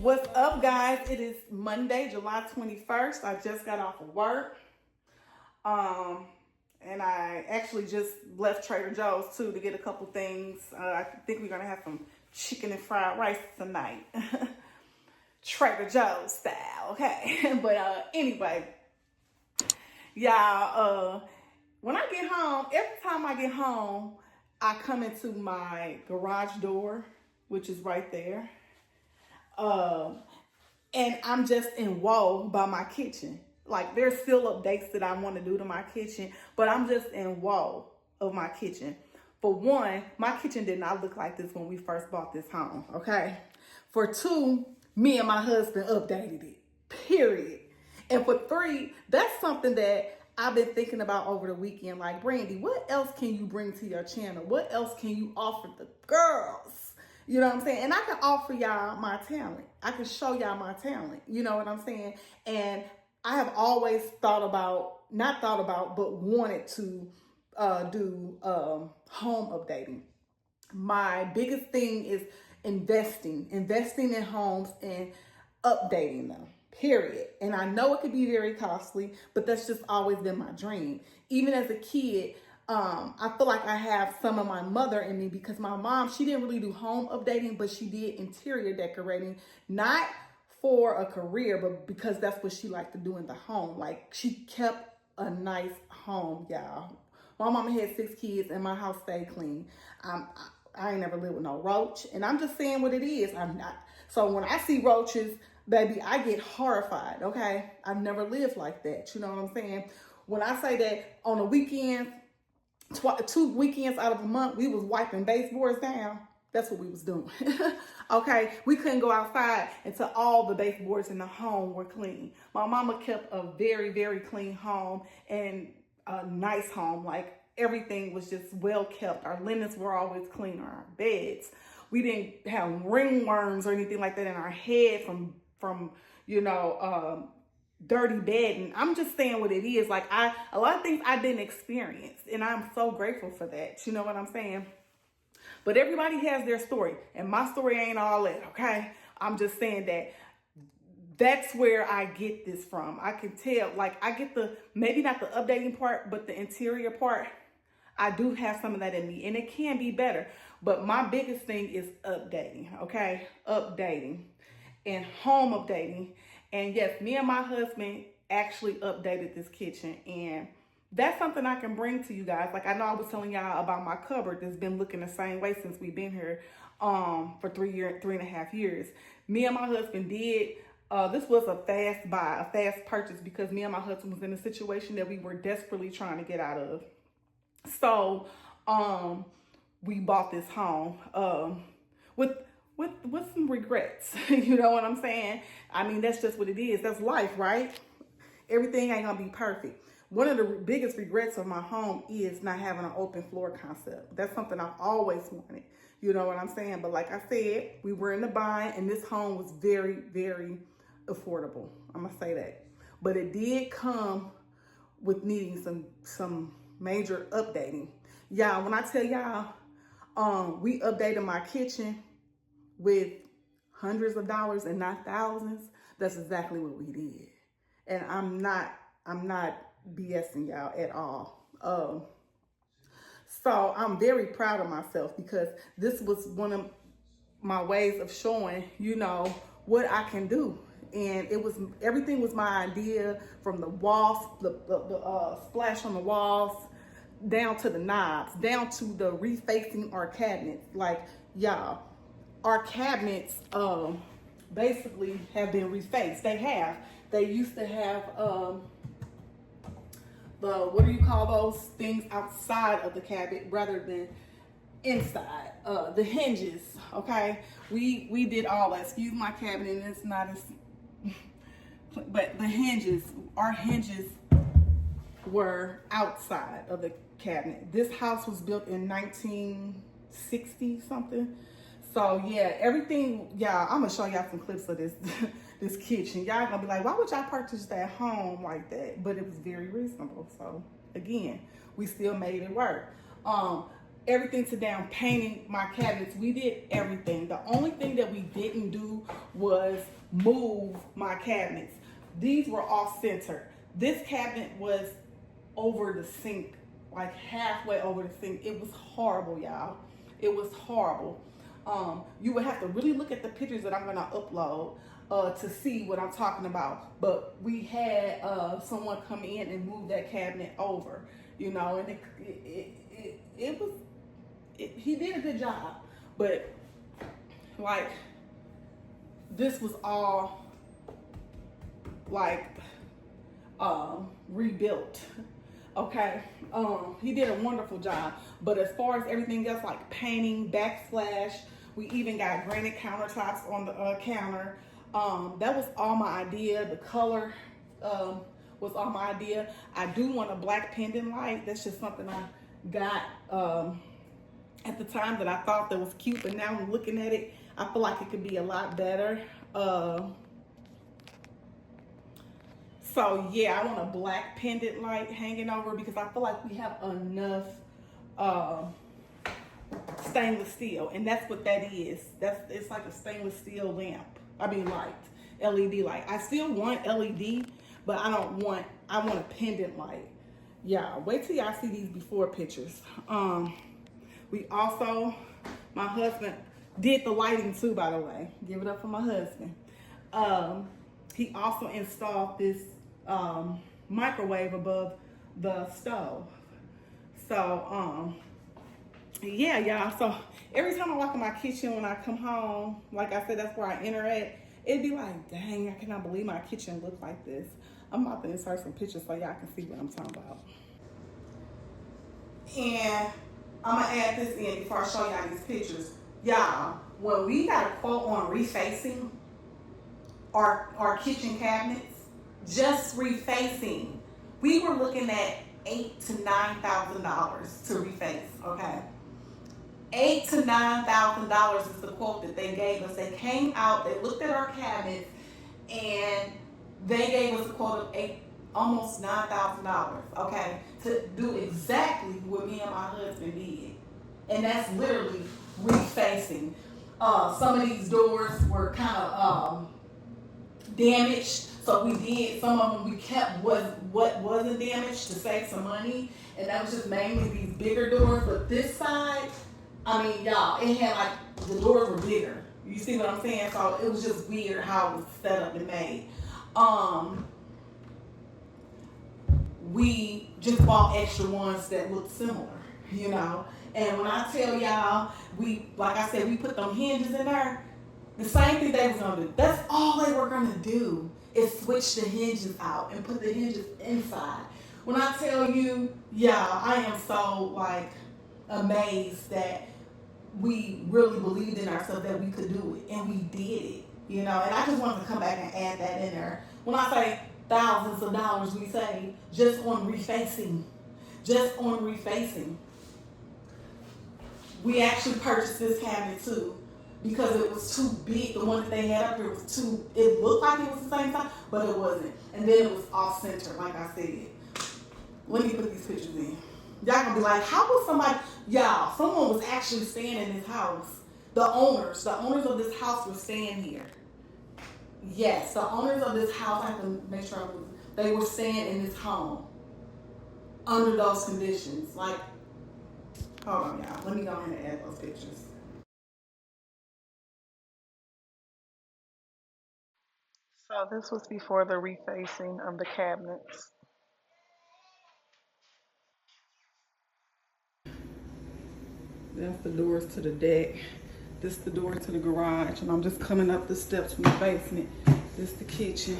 What's up, guys? It is Monday, July 21st. I just got off of work. And I actually just left Trader Joe's too to get a couple things. I think we're gonna have some chicken and fried rice tonight. Trader Joe's style, okay? But anyway, y'all, when I get home, every time I get home, I come into my garage door, which is right there. And I'm just in woe by my kitchen. Like, there's still updates that I want to do to my kitchen, but I'm just in woe of my kitchen. For one, my kitchen did not look like this when we first bought this home, okay? For two, me and my husband updated it, period. And for three, that's something that I've been thinking about over the weekend. Like, Brandy, what else can you bring to your channel? What else can you offer the girls? You know what I'm saying? And I can offer y'all my talent. I can show y'all my talent. You know what I'm saying? And I have always not thought about, but wanted to do home updating. My biggest thing is investing in homes and updating them, period. And I know it could be very costly, but that's just always been my dream. Even as a kid, I feel like I have some of my mother in me, because my mom, she didn't really do home updating, but she did interior decorating, not for a career, but because that's what she liked to do in the home. Like, she kept a nice home, y'all. My mama had 6 kids and my house stayed clean. I ain't never lived with no roach, and I'm just saying what it is. I'm not. So when I see roaches, baby, I get horrified, okay? I've never lived like that. You know what I'm saying? When I say that on the weekends, 2 weekends out of a month, we was wiping baseboards down. That's what we was doing. Okay, we couldn't go outside until all the baseboards in the home were clean. My mama kept a very, very clean home and a nice home. Like, everything was just well kept. Our linens were always clean. Our beds, we didn't have ringworms or anything like that in our head from dirty bedding. I'm just saying what it is. Like, a lot of things I didn't experience, and I'm so grateful for that. You know what I'm saying? But everybody has their story, and my story ain't all that, okay? I'm just saying that that's where I get this from. I can tell, like, I get maybe not the updating part, but the interior part. I do have some of that in me, and it can be better. But my biggest thing is updating, okay? Updating and home updating. And yes, me and my husband actually updated this kitchen, and that's something I can bring to you guys. Like, I know I was telling y'all about my cupboard that's been looking the same way since we've been here for 3.5 years. Me and my husband did, this was a fast buy, a fast purchase, because me and my husband was in a situation that we were desperately trying to get out of. So we bought this home with some regrets. You know what I'm saying? I mean, that's just what it is. That's life, right? Everything ain't gonna be perfect. One of the biggest regrets of my home is not having an open floor concept. That's something I've always wanted. You know what I'm saying? But like I said, we were in the bind, and this home was very, very affordable. I'm gonna say that. But it did come with needing some major updating. Y'all, when I tell y'all, we updated my kitchen with hundreds of dollars and not thousands, that's exactly what we did. And I'm not BSing y'all at all. So I'm very proud of myself, because this was one of my ways of showing, what I can do. And everything was my idea, from the walls, the splash on the walls, down to the knobs, down to the refacing our cabinets. Like, y'all, our cabinets basically have been refaced. They used to have what do you call those things outside of the cabinet rather than inside, the hinges. Okay, we did all that. Excuse my cabinet, it's not as but the hinges, our hinges were outside of the cabinet. This house was built in 1960 something. So yeah, everything, y'all, I'm gonna show y'all some clips of this this kitchen. Y'all gonna be like, why would y'all purchase that home like that? But it was very reasonable. So again, we still made it work. Everything to down painting my cabinets. We did everything. The only thing that we didn't do was move my cabinets. These were off center. This cabinet was over the sink, like halfway over the sink. It was horrible, y'all. It was horrible. You would have to really look at the pictures that I'm gonna upload to see what I'm talking about. But we had someone come in and move that cabinet over, you know, and it was, he did a good job. But like, this was all like rebuilt. Okay, he did a wonderful job. But as far as everything else, like painting, backsplash, we even got granite countertops on the counter. That was all my idea. The color was all my idea. I do want a black pendant light. That's just something I got at the time that I thought that was cute, but now I'm looking at it, I feel like it could be a lot better. So yeah, I want a black pendant light hanging over because I feel like we have enough stainless steel, and that's what that is. It's like a stainless steel lamp. I mean light, LED light. I still want LED, but I want a pendant light. Yeah, wait till y'all see these before pictures. We also, my husband did the lighting too, by the way. Give it up for my husband. He also installed this microwave above the stove. So, yeah, y'all. So every time I walk in my kitchen when I come home, like I said, that's where I enter at, it'd be like, dang, I cannot believe my kitchen looked like this. I'm about to insert some pictures so y'all can see what I'm talking about. And I'm gonna add this in before I show y'all these pictures. Y'all, when we got a quote on refacing our kitchen cabinets, just refacing, we were looking at $8,000 to $9,000 to reface. Okay, $8,000 to $9,000 is the quote that they gave us. They came out, they looked at our cabinets, and they gave us a quote of almost $9,000. Okay, to do exactly what me and my husband did, and that's literally refacing. Some of these doors were kind of damaged, so we did. Some of them we kept what wasn't damaged to save some money, and that was just mainly these bigger doors. But this side, I mean, y'all, it had like the doors were bigger. You see what I'm saying? So it was just weird how it was set up and made. We just bought extra ones that looked similar, you know. And when I tell y'all, like I said, we put them hinges in there. The same thing they was gonna do. That's all they were gonna do, is switch the hinges out and put the hinges inside. When I tell you, yeah, I am so like amazed that we really believed in ourselves that we could do it, and we did it, you know. And I just wanted to come back and add that in there. When I say thousands of dollars we saved just on refacing, We actually purchased this cabinet too because it was too big. The one that they had up here was too, it looked like it was the same size, but it wasn't. And then it was off center, like I said. Let me put these pictures in. Y'all gonna be like, how was somebody, y'all, someone was actually staying in this house. The owners of this house were staying here. Yes, the owners of this house, I have to make sure they were staying in this home under those conditions. Like, hold on, y'all. Let me go ahead and add those pictures. So this was before the refacing of the cabinets. That's the doors to the deck. This is the door to the garage, and I'm just coming up the steps from the basement. This is the kitchen.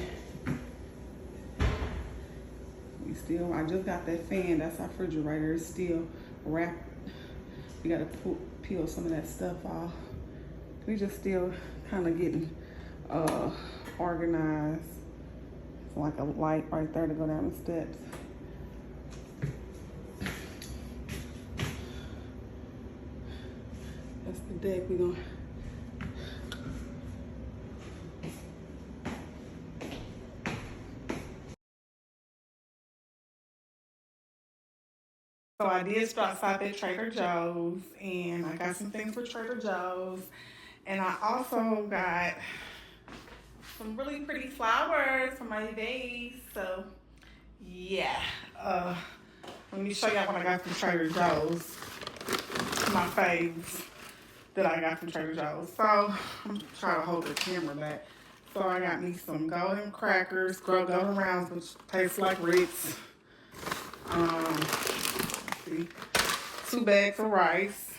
I just got that fan. That's our refrigerator. It's still wrapped. We gotta peel some of that stuff off. We just still kind of getting organized. It's like a light right there to go down the steps. That's the deck. We gonna. So I did stop at Trader Joe's, and I got some things for Trader Joe's, and I also got some really pretty flowers for my vase. So yeah, let me show y'all what I got from Trader Joe's. My faves that I got from Trader Joe's. So I'm trying to hold the camera back. So I got me some golden crackers, golden rounds, which taste like Ritz. Let's see, 2 bags of rice.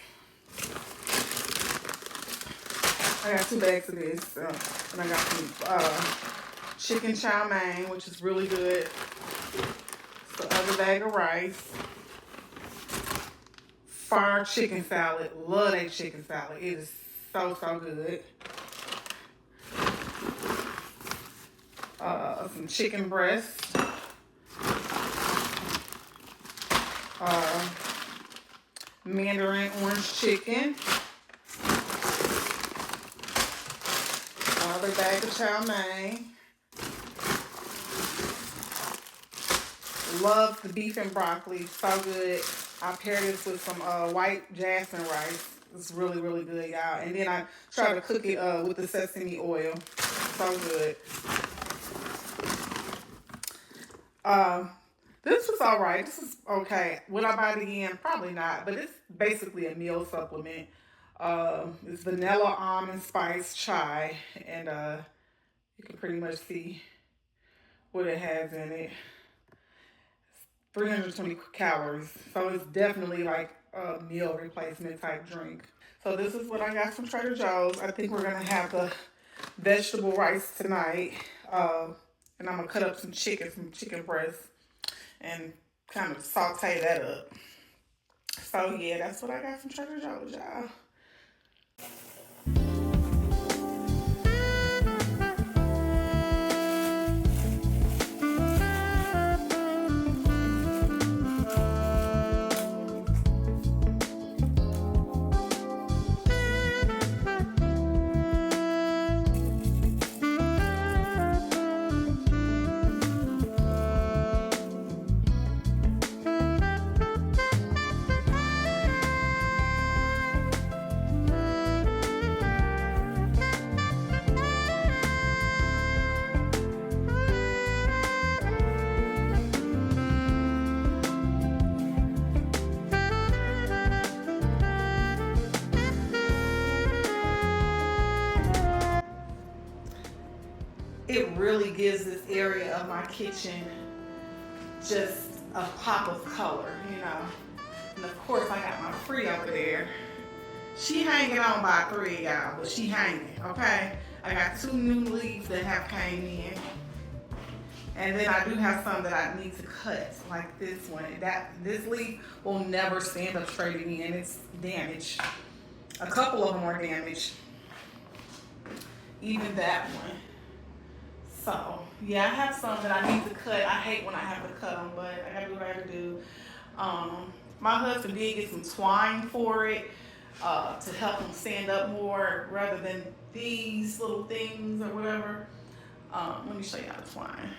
I got 2 bags of this, and I got some chicken chow mein, which is really good. The other bag of rice. Fire chicken salad. Love that chicken salad. It is so good. Some chicken breast. Mandarin orange chicken. Another bag of chow mein. Love the beef and broccoli. So good. I paired this with some white jasmine rice. It's really good, y'all. And then I try to cook it with the sesame oil. So good. This was all right. This is okay. Would I buy it again? Probably not. But it's basically a meal supplement. It's vanilla almond spice chai, and you can pretty much see what it has in it. 320 calories, so it's definitely like a meal replacement type drink. So this is what I got from Trader Joe's. I think we're gonna have the vegetable rice tonight, and I'm gonna cut up some chicken breast, and kind of saute that up. So yeah, that's what I got from Trader Joe's, y'all. It really gives this area of my kitchen just a pop of color, you know. And of course, I got my Free over there. She hanging on by 3, y'all, but she hanging, okay? I got 2 new leaves that have came in. And then I do have some that I need to cut, like this one. This leaf will never stand up straight again. It's damaged. A couple of them are damaged. Even that one. So, yeah, I have some that I need to cut. I hate when I have to cut them, but I gotta do what I gotta do. My husband did get some twine for it to help him stand up more rather than these little things or whatever. Let me show y'all the twine.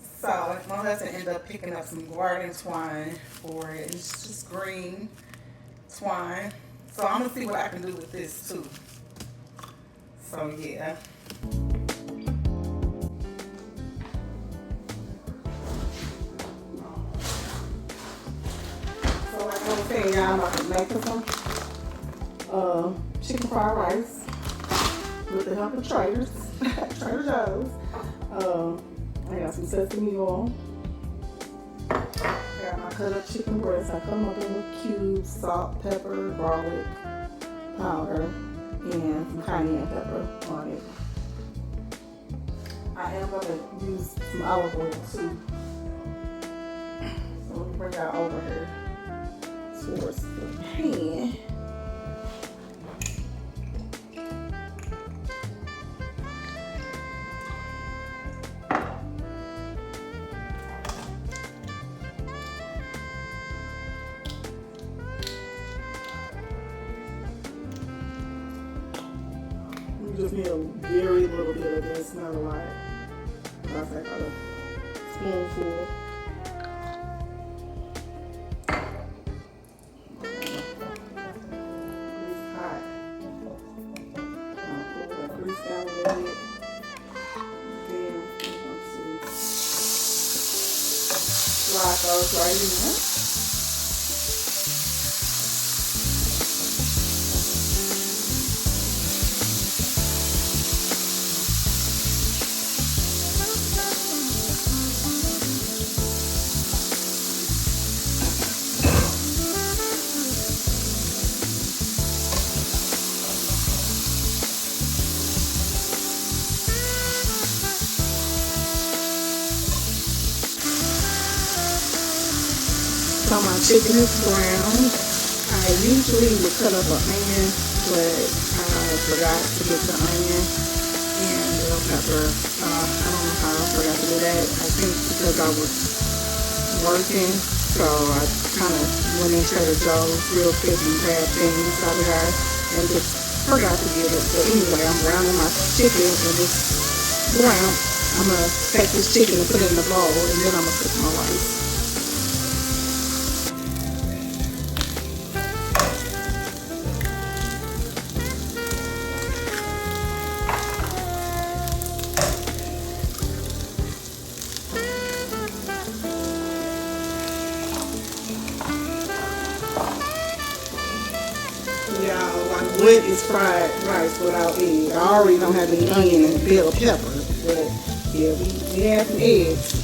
So, my husband ended up picking up some garden twine for it. It's just green twine. So, I'm gonna see what I can do with this too. So, yeah. Y'all, I'm about to make some chicken fried rice with the help of Trader Joe's. I got some sesame oil. I got my cut up chicken breast. I cut them up in little cubes, salt, pepper, garlic powder, and some cayenne pepper on it. I am going to use some olive oil too. So let me bring that over here towards the pan. You just need a very little bit of this, not a lot. That's like a spoonful. slide those right in. So my chicken is brown. I usually would cut up an onion, but I forgot to get the onion and bell pepper. I don't know how I forgot to do that. I think because I was working, so I kind of went into Trader Joe's real quick and grabbed things out of there and just forgot to get it. But anyway, I'm browning my chicken and it's brown. I'm gonna take this chicken and put it in the bowl and then I'm gonna cook my rice. Yeah, like what is fried rice without egg? I already don't have any onion and bell pepper, but yeah, we have some eggs.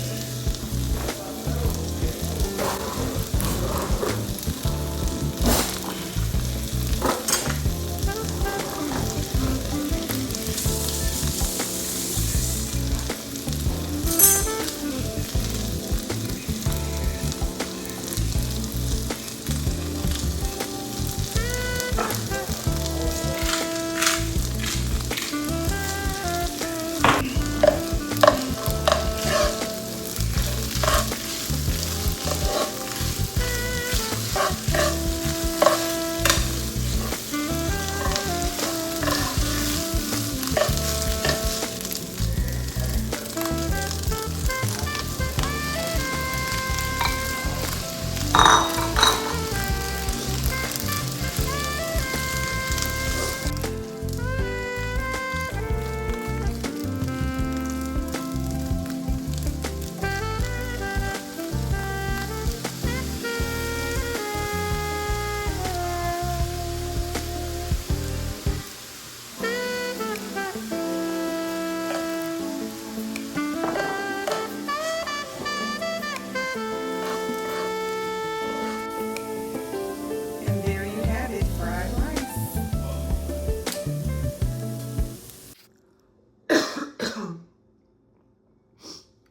And there you have it, fried rice.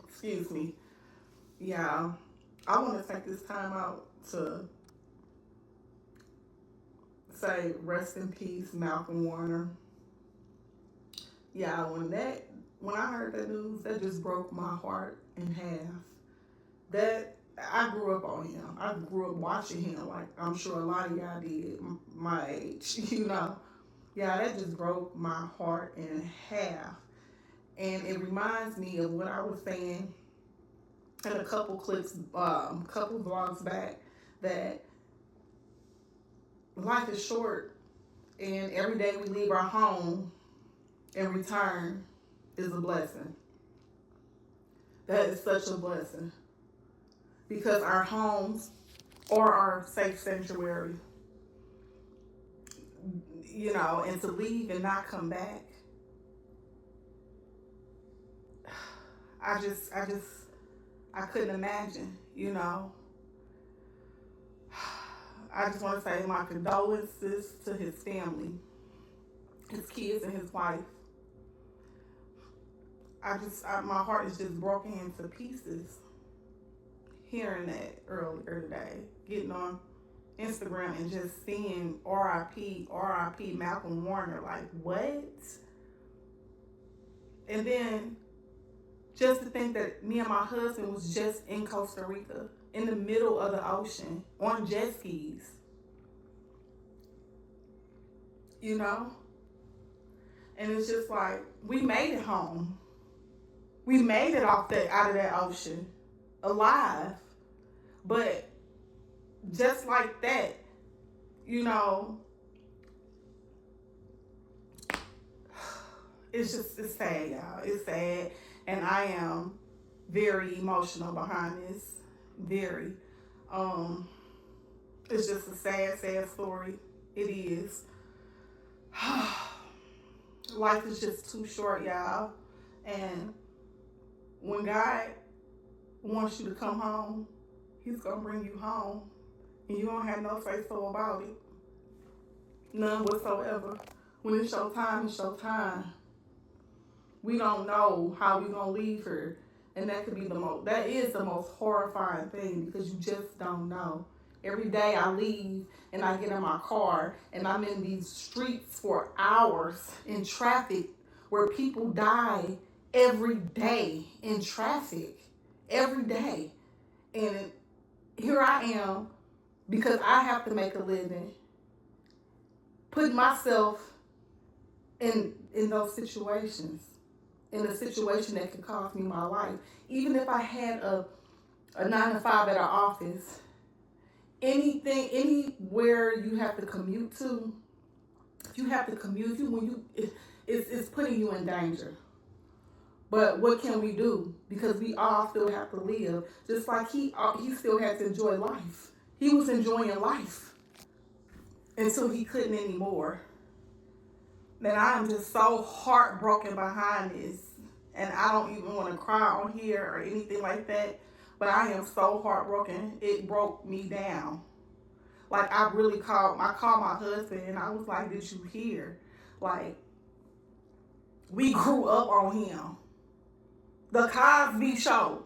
Excuse me. Yeah, I want to take this time out to say rest in peace, Malcolm Warner. Yeah, when I heard that news, that just broke my heart in half. That I grew up on him. I grew up watching him, like I'm sure a lot of y'all did, my age, you know. Yeah, that just broke my heart in half, and it reminds me of what I was saying in a couple clips, couple vlogs back, that life is short, and every day we leave our home and return is a blessing. That is such a blessing because our homes are our safe sanctuary, you know, and to leave and not come back. I just, I couldn't imagine, you know. I just want to say my condolences to his family, his kids, and his wife. My heart is just broken into pieces hearing that earlier today, getting on Instagram and just seeing RIP Malcolm Warner. Like, what? And then just to think that me and my husband was just in Costa Rica, in the middle of the ocean, on jet skis, you know? And it's just like, we made it home. We made it out of that ocean alive. But just like that, you know, it's sad, y'all. It's sad. And I am very emotional behind this. very. Um, it's just a sad, sad story. It is. Life is just too short, y'all. And when God wants you to come home, He's gonna bring you home, and you don't have no say so about it, none whatsoever. When it's your time, it's your time. We don't know how we're gonna leave her, and that could be that is the most horrifying thing, because you just don't know. Every day I leave and I get in my car and I'm in these streets for hours in traffic where people die every day in traffic, every day. And here I am, because I have to make a living, put myself in those situations, in a situation that could cost me my life. Even if I had a 9 to 5 at an office, anywhere you have to commute to, it's putting you in danger. But what can we do? Because we all still have to live. Just like he still had to enjoy life. He was enjoying life until he couldn't anymore. And I am just so heartbroken behind this. And I don't even want to cry on here or anything like that. But I am so heartbroken. It broke me down. Like, I called my husband and I was like, did you hear? Like, we grew up on him. The Cosby Show.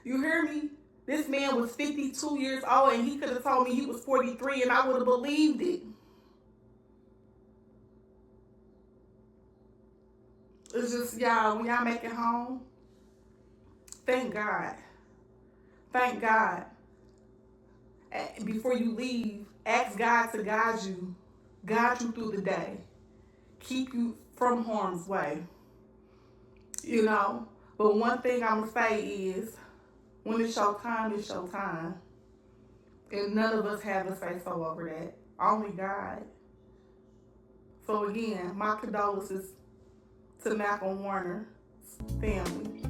You hear me? This man was 52 years old and he could have told me he was 43 and I would have believed it. It's just, y'all, when y'all make it home, thank God. Thank God. Before you leave, ask God to guide you through the day. Keep you from harm's way. You know? But one thing I'm going to say is, when it's your time, it's your time. And none of us have a say so over that. Only God. So again, my condolences to Malcolm Warner's family.